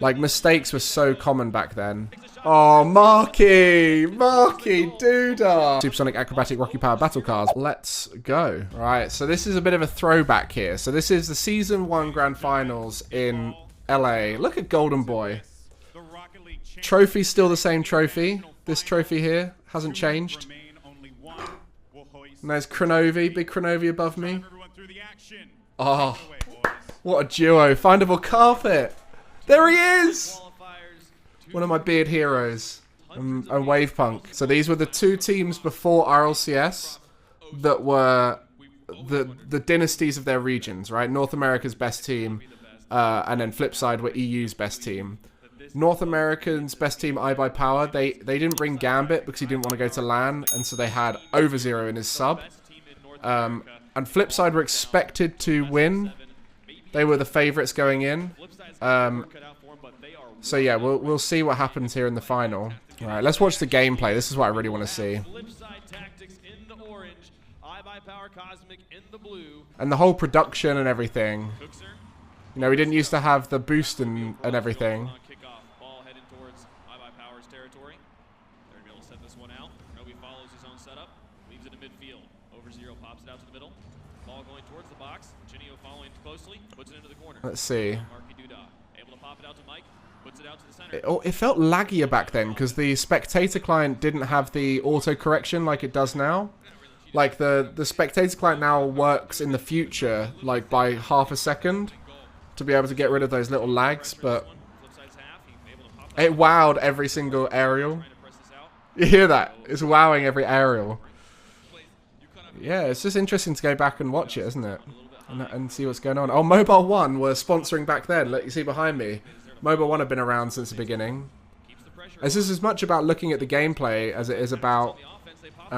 Like, mistakes were so common back then. Oh, Marky! Marky Doodah! Supersonic Acrobatic Rocky Power Battle Cars. Let's go. Right, so this is a bit of a throwback here. So this is the Season 1 Grand Finals in LA. Look at Golden Boy. Trophy's still the same trophy. This trophy here hasn't changed. And there's Kronovi, big Kronovi above me. Oh, what a duo. Findable Carpet. There he is! One of my beard heroes. And Wave Punk. So these were the two teams before RLCS that were the dynasties of their regions, right? North America's best team, and then flip side were EU's best team. North American's best team, iBuyPower, they didn't bring Gambit because he didn't want to go to LAN, and so they had Overzero in his sub. And Flipside were expected to win. They were the favourites going in. So yeah, we'll see what happens here in the final. All right, let's watch the gameplay. This is what I really want to see. And the whole production and everything. You know, we didn't used to have the boost and everything. Let's see. It felt laggier back then because the spectator client didn't have the auto correction like it does now. Like the spectator client now works in the future like by half a second to be able to get rid of those little lags, but it wowed every single aerial. You hear that? It's wowing every aerial. Yeah, it's just interesting to go back and watch it, isn't it? And see what's going on. Oh, Mobile One were sponsoring back then. Look, you see behind me. Mobile One have been around since the beginning. This is as much about looking at the gameplay as it is about the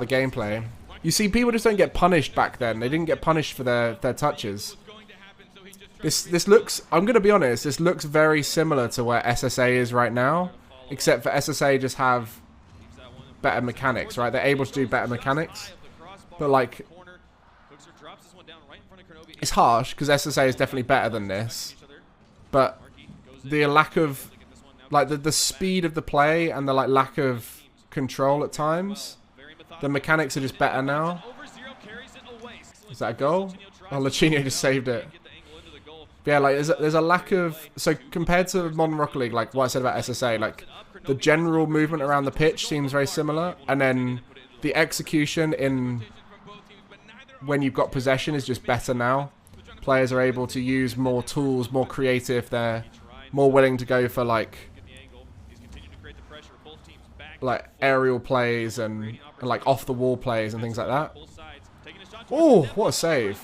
gameplay. You see, people just don't get punished back then. They didn't get punished for their touches. This looks, I'm going to be honest, this looks very similar to where SSA is right now, except for SSA just have better mechanics, right? They're able to do better mechanics, but like, it's harsh because SSA is definitely better than this, but the lack of like the speed of the play and the like lack of control at times, the mechanics are just better now. Is that a goal? Oh, Lachinio just saved it. But yeah, like there's a lack of, so compared to Modern Rocket League, like what I said about SSA, like the general movement around the pitch seems very similar, and then the execution in when you've got possession is just better now. Players are able to use more tools, more creative. They're more willing to go for like aerial plays and like off the wall plays and things like that. Oh, what a save!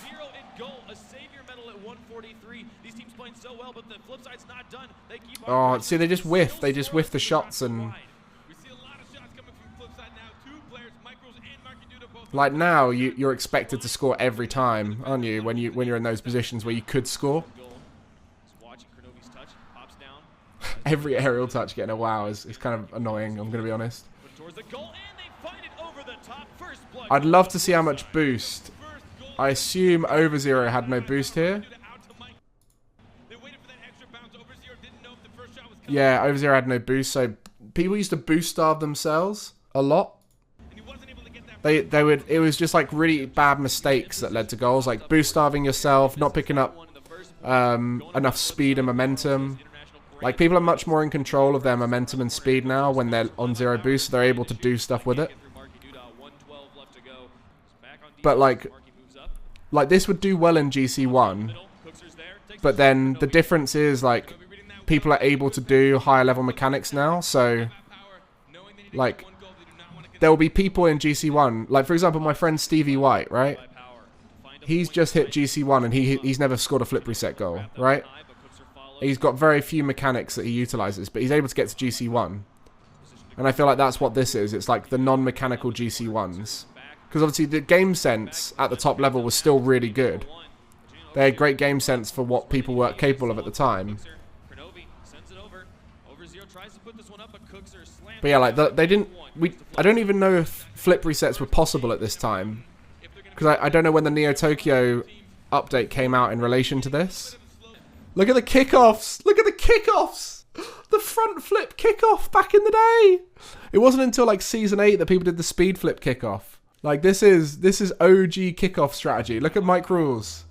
Oh, see, they just whiff. They just whiff the shots, and like now you're expected to score every time, aren't you? When you're in those positions where you could score. Every aerial touch getting a wow is kind of annoying, I'm going to be honest. I'd love to see how much boost. I assume Overzero had no boost here. Yeah, Overzero had no boost, so people used to boost starve themselves a lot. It was just like really bad mistakes that led to goals, like boost starving yourself, not picking up enough speed and momentum. Like, people are much more in control of their momentum and speed now when they're on zero boost, so they're able to do stuff with it. But like this would do well in GC1, but then the difference is like people are able to do higher level mechanics now, so like there will be people in GC1, like for example my friend Stevie White, right? He's just hit GC1 and he's never scored a flip reset goal, right? He's got very few mechanics that he utilizes, but he's able to get to GC1. And I feel like that's what this is. It's like the non-mechanical GC1s. Because obviously the game sense at the top level was still really good. They had great game sense for what people were capable of at the time. But yeah, like they didn't. I don't even know if flip resets were possible at this time, because I don't know when the Neo Tokyo update came out in relation to this. Look at the kickoffs! Look at the kickoffs! The front flip kickoff back in the day! It wasn't until like Season 8 that people did the speed flip kickoff. Like this is OG kickoff strategy. Look at Mike Rules.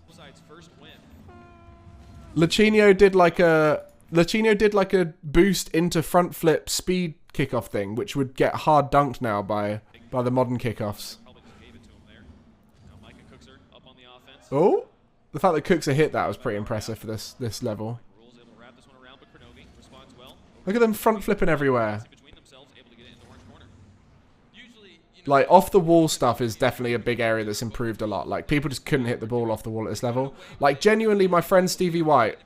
Lachinio did like a boost into front flip speed kickoff thing, which would get hard dunked now by the modern kickoffs. Oh, the fact that Cookser hit that was pretty impressive for this level. Look at them front flipping everywhere. Like, off the wall stuff is definitely a big area that's improved a lot. Like, people just couldn't hit the ball off the wall at this level. Like, genuinely, my friend Stevie White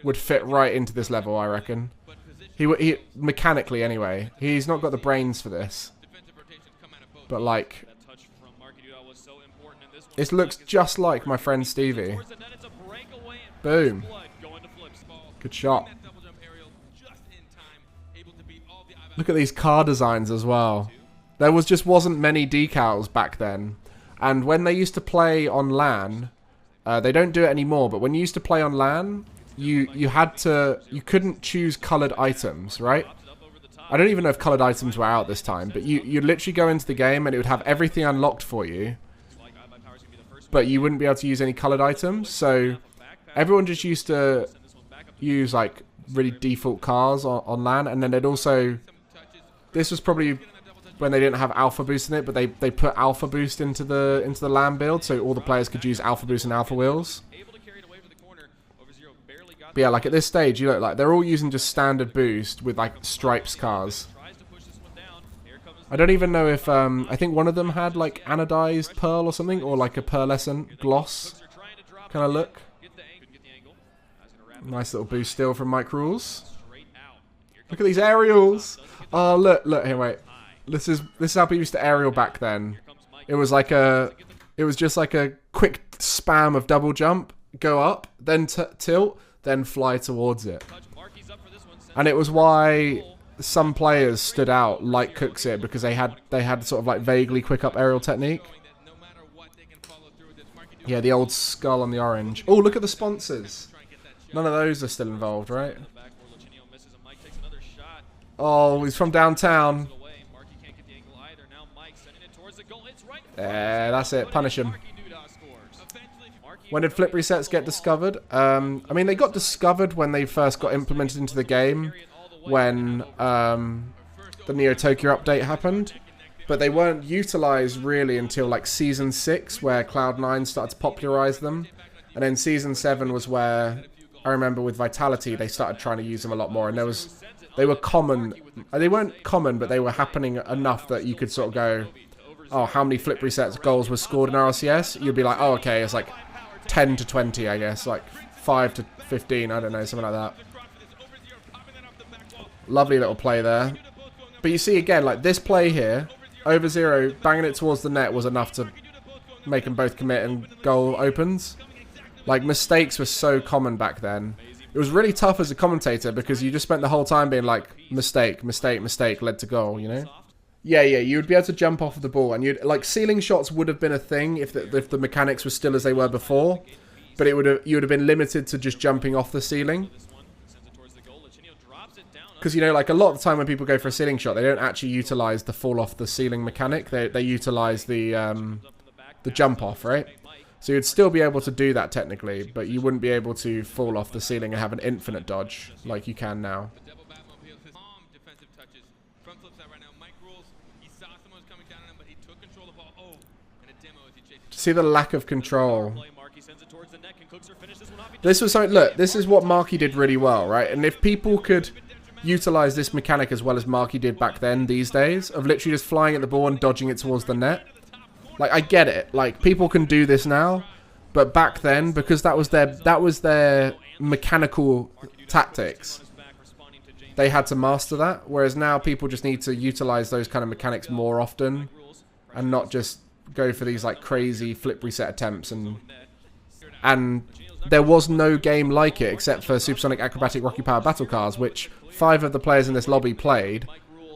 would fit right into this level, I reckon. He mechanically, anyway. He's not got the brains for this. But, like, it looks just like my friend Stevie. Boom. Good shot. Look at these car designs as well. There wasn't many decals back then. And when they used to play on LAN, they don't do it anymore, but when you used to play on LAN, you couldn't choose coloured items, right? I don't even know if coloured items were out this time, but you'd literally go into the game and it would have everything unlocked for you. But you wouldn't be able to use any coloured items, so everyone just used to use like really default cars on LAN, and then they'd also, this was probably when they didn't have Alpha Boost in it, but they put Alpha Boost into the LAN build, so all the players could use Alpha Boost and Alpha Wheels. But yeah, like at this stage, you look like they're all using just standard boost with like stripes cars. I don't even know if I think one of them had like anodized pearl or something, or like a pearlescent gloss kind of look. Nice little boost still from Mike Rules. Look at these aerials. Oh look here, wait. This is how people used to aerial back then. It was just like a quick spam of double jump, go up, then tilt, then fly towards it. And it was why some players stood out like Cookser, because they had sort of like vaguely quick up aerial technique. Yeah, the old skull on the orange. Oh, look at the sponsors. None of those are still involved, right? Oh, he's from downtown. That's it. Punish him. When did flip resets get discovered? I mean, they got discovered when they first got implemented into the game, when the Neo Tokyo update happened, but they weren't utilized really until like Season 6, where Cloud9 started to popularize them, and then Season 7 was where I remember with Vitality they started trying to use them a lot more, and they were common. They weren't common, but they were happening enough that you could sort of go, oh, how many flip resets goals were scored in RLCS? You'd be like, oh, okay, it's like 10 to 20, I guess, like 5 to 15, I don't know, something like that. Lovely little play there. But you see again, like this play here, over zero, banging it towards the net was enough to make them both commit and goal opens. Like, mistakes were so common back then. It was really tough as a commentator because you just spent the whole time being like, mistake, mistake, mistake, led to goal, you know? Yeah, you would be able to jump off of the ball, and you'd like ceiling shots would have been a thing if the mechanics were still as they were before, but you would have been limited to just jumping off the ceiling. Because, you know, like a lot of the time when people go for a ceiling shot, they don't actually utilize the fall off the ceiling mechanic. They utilize the jump off, right? So you'd still be able to do that technically, but you wouldn't be able to fall off the ceiling and have an infinite dodge like you can now. See the lack of control. This was something, look, this is what Marky did really well, right? And if people could utilize this mechanic as well as Marky did back then, these days, of literally just flying at the ball and dodging it towards the net. Like, I get it. Like, people can do this now, but back then, because that was their mechanical tactics, they had to master that. Whereas now people just need to utilize those kind of mechanics more often and not just go for these like crazy flip reset attempts. And there was no game like it except for Supersonic Acrobatic Rocky Power Battle Cars, which 5 of the players in this lobby played.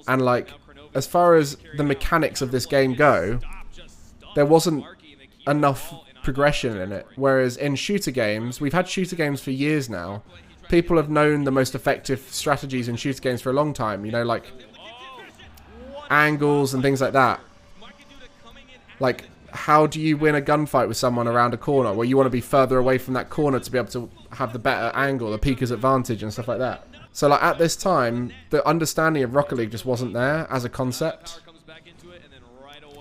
And like, as far as the mechanics of this game go, there wasn't enough progression in it. Whereas in shooter games, we've had shooter games for years now. People have known the most effective strategies in shooter games for a long time. You know, like angles and things like that. Like, how do you win a gunfight with someone around a corner? Well, you want to be further away from that corner to be able to have the better angle, the peeker's advantage and stuff like that. So, like, at this time, the understanding of Rocket League just wasn't there as a concept.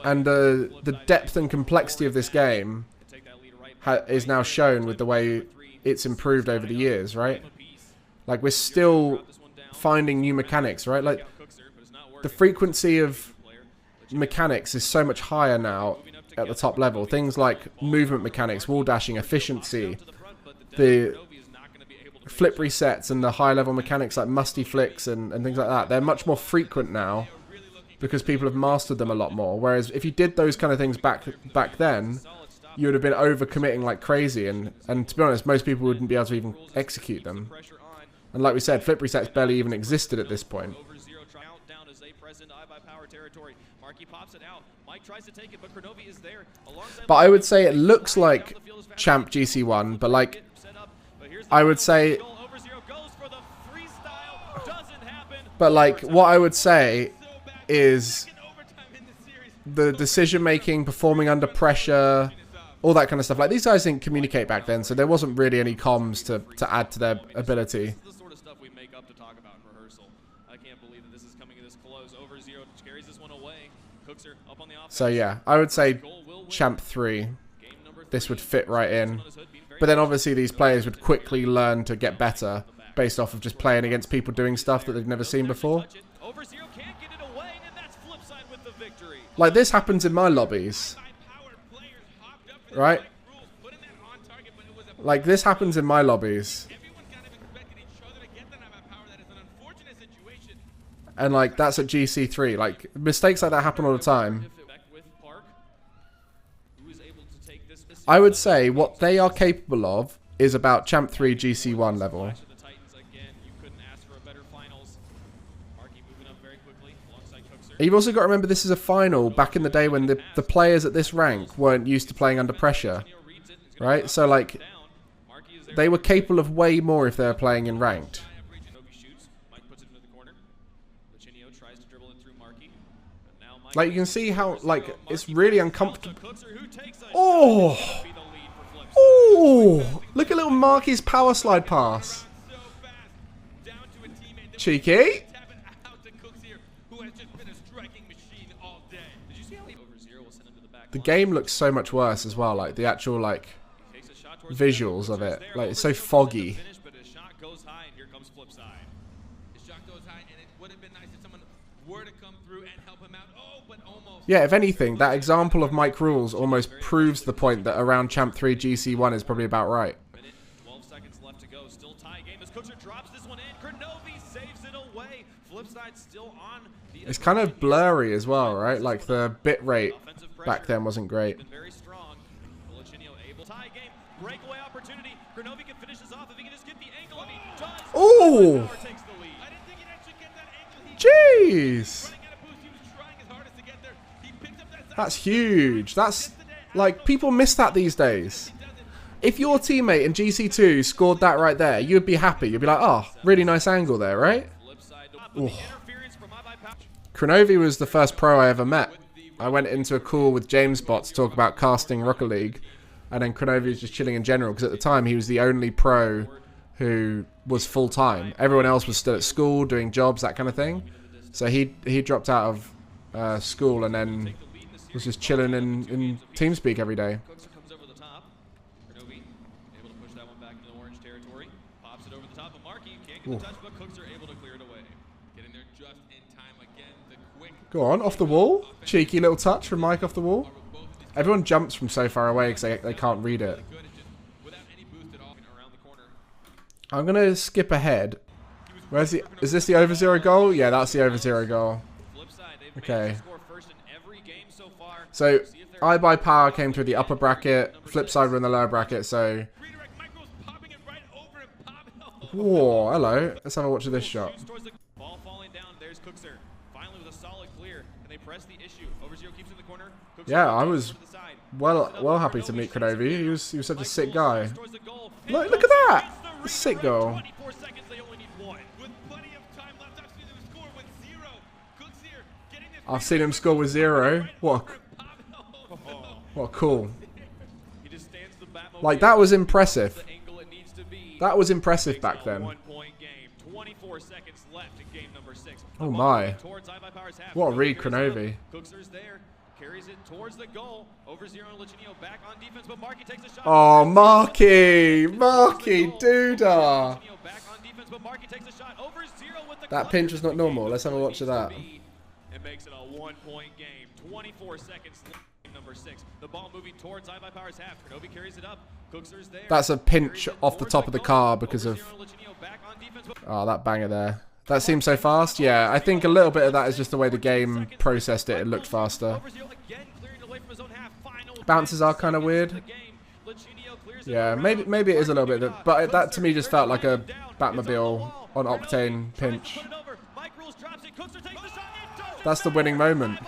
And the depth and complexity of this game is now shown with the way it's improved over the years, right? Like, we're still finding new mechanics, right? Like, the frequency of mechanics is so much higher now at the top level. Things like movement mechanics, wall dashing, efficiency, the flip resets and the high level mechanics like musty flicks and things like that. They're much more frequent now because people have mastered them a lot more. Whereas if you did those kind of things back then, you would have been overcommitting like crazy. And to be honest, most people wouldn't be able to even execute them. And like we said, flip resets barely even existed at this point. But I would say it looks like Champ GC1, but like, I would say, but like, what I would say is the decision making, performing under pressure, all that kind of stuff. Like, these guys didn't communicate back then, so there wasn't really any comms to add to their ability. So yeah, I would say Champ 3, this would fit right in. But then obviously these players would quickly learn to get better based off of just playing against people doing stuff that they've never seen before. Like, this happens in my lobbies, right? Like, this happens in my lobbies. And like, that's at GC3. Like, mistakes like that happen all the time. I would say what they are capable of is about Champ 3 GC1 level. You've also got to remember this is a final back in the day when the players at this rank weren't used to playing under pressure. Right? So like, they were capable of way more if they were playing in ranked. Like, you can see how, like, it's really uncomfortable. Oh! Oh! Look at little Marky's power slide pass. Cheeky. The game looks so much worse as well. Like, the actual, like, visuals of it. Like, it's so foggy. Yeah, if anything, that example of Mike Rules almost proves the point that around Champ 3 GC1 is probably about right. 12 seconds left to go. Still tie game as Cookser drops this one in. Kurnovi saves it away. Flipside still on. It's kind of blurry as well, right? Like, the bit rate back then wasn't great. Very strong. Able tie game. Breakaway opportunity. Kurnovi can finish this off if he can just get the angle. And he does. Oh! Jeez! That's huge. That's, like, people miss that these days. If your teammate in GC2 scored that right there, you'd be happy. You'd be like, oh, really nice angle there, right? Ooh. Kurnovi was the first pro I ever met. I went into a call with James Bot to talk about casting Rocket League, and then Kurnovi was just chilling in general, because at the time he was the only pro who was full-time. Everyone else was still at school, doing jobs, that kind of thing. So he dropped out of school and then was just chilling in TeamSpeak every day. Comes over the top. Kurnovi able to push that one back into the orange territory. Pops it over the top of Marky. Can't get the touch, but Cooks are able to clear it away. Getting there just in time again. The quick. Go on, off the wall. Cheeky little touch from Mike off the wall. Everyone jumps from so far away because they can't read it. I'm going to skip ahead. Where's the... Is this the over 0 goal? Yeah, that's the over 0 goal. Okay. So, iBuyPower came through the upper bracket. Flipside were in the lower bracket, so... Whoa, hello. Let's have a watch of this shot. Ball falling down. There's Cookser. Finally with a solid clear. and they press the issue. Over zero keeps in the corner. Yeah, I was well happy to meet Kronovi. He was such a sick guy. Look at that! A sick goal. 24 seconds, they only need one. With plenty of time left, actually they score with zero. Cooks here, getting this. I've seen him score with 0. What cool. He just stands the Batmobile. Like, that was impressive. The angle it needs to be. That was impressive back then. 1-point game. 24 seconds left in game number 6. Oh my. What a read, Kronovi. Cookser's there. Carries it towards the goal. Over zero and Lichinio back on defense, but Marky takes a shot. Oh, Marky Duda. That pinch was not normal. Let's have a watch of that. It makes it a 1-point game. 24 seconds left. Number 6. The ball moving towards iBuyPower's half. Kronovi carries it up. Cookser's there. That's a pinch off the top of the car because of that banger there. That seems so fast. Yeah, I think a little bit of that is just the way the game processed it. It looked faster. Bounces are kind of weird. Yeah, maybe it is a little bit, but that to me just felt like a Batmobile on Octane pinch. That's the winning moment.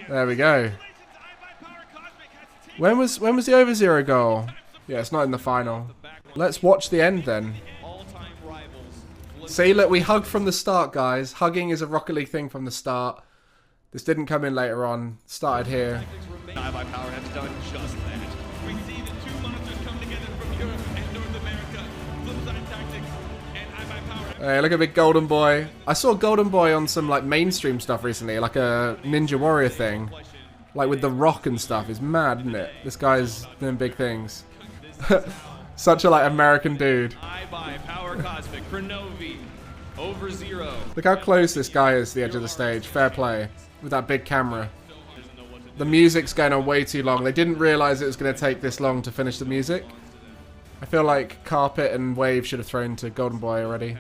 There we go. When was the over zero goal? Yeah, it's not in the final. Let's watch the end then. See, look, we hugged from the start, guys. Hugging is a Rocket League thing from the start. This didn't come in later on. Started here. iBuyPower has done just that. We see the two monsters come together from Europe and North America. Flipside Tactics and iBuyPower. Hey, look at big Golden Boy. I saw Golden Boy on some like mainstream stuff recently, like a Ninja Warrior thing. Like with The Rock and stuff. It's mad, isn't it? This guy's doing big things. Such a like American dude. iBuyPower Cosmic, Kronovi, over zero. Look how close this guy is to the edge of the stage. Fair play. With that big camera. The music's going on way too long. They didn't realize it was going to take this long to finish the music. I feel like Carpet and Wave should have thrown to Golden Boy already.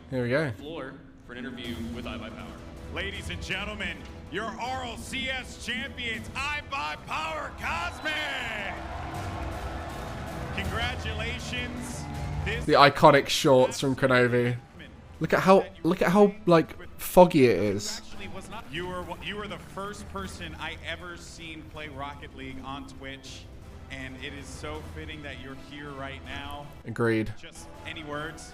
Here we go. Floor for an interview with iBuyPower. Ladies and gentlemen, your RLCS champions, iBuyPower Cosmic! Congratulations. The iconic shorts from Kronovi. Look at how like foggy it is. You were the first person I ever seen play Rocket League on Twitch, and it is so fitting that you're here right now. Agreed. Just any words?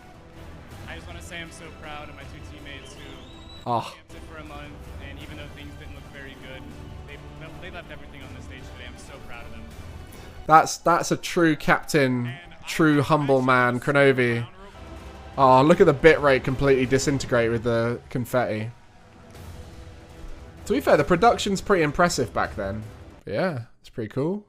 I just want to say I'm so proud of my two teammates who Oh. camped it for a month, and even though things didn't look very good, they left everything on the stage today. I'm so proud of them. That's a true captain, true humble man, Kronovi. Oh, look at the bitrate completely disintegrate with the confetti. To be fair, the production's pretty impressive back then. But yeah, it's pretty cool.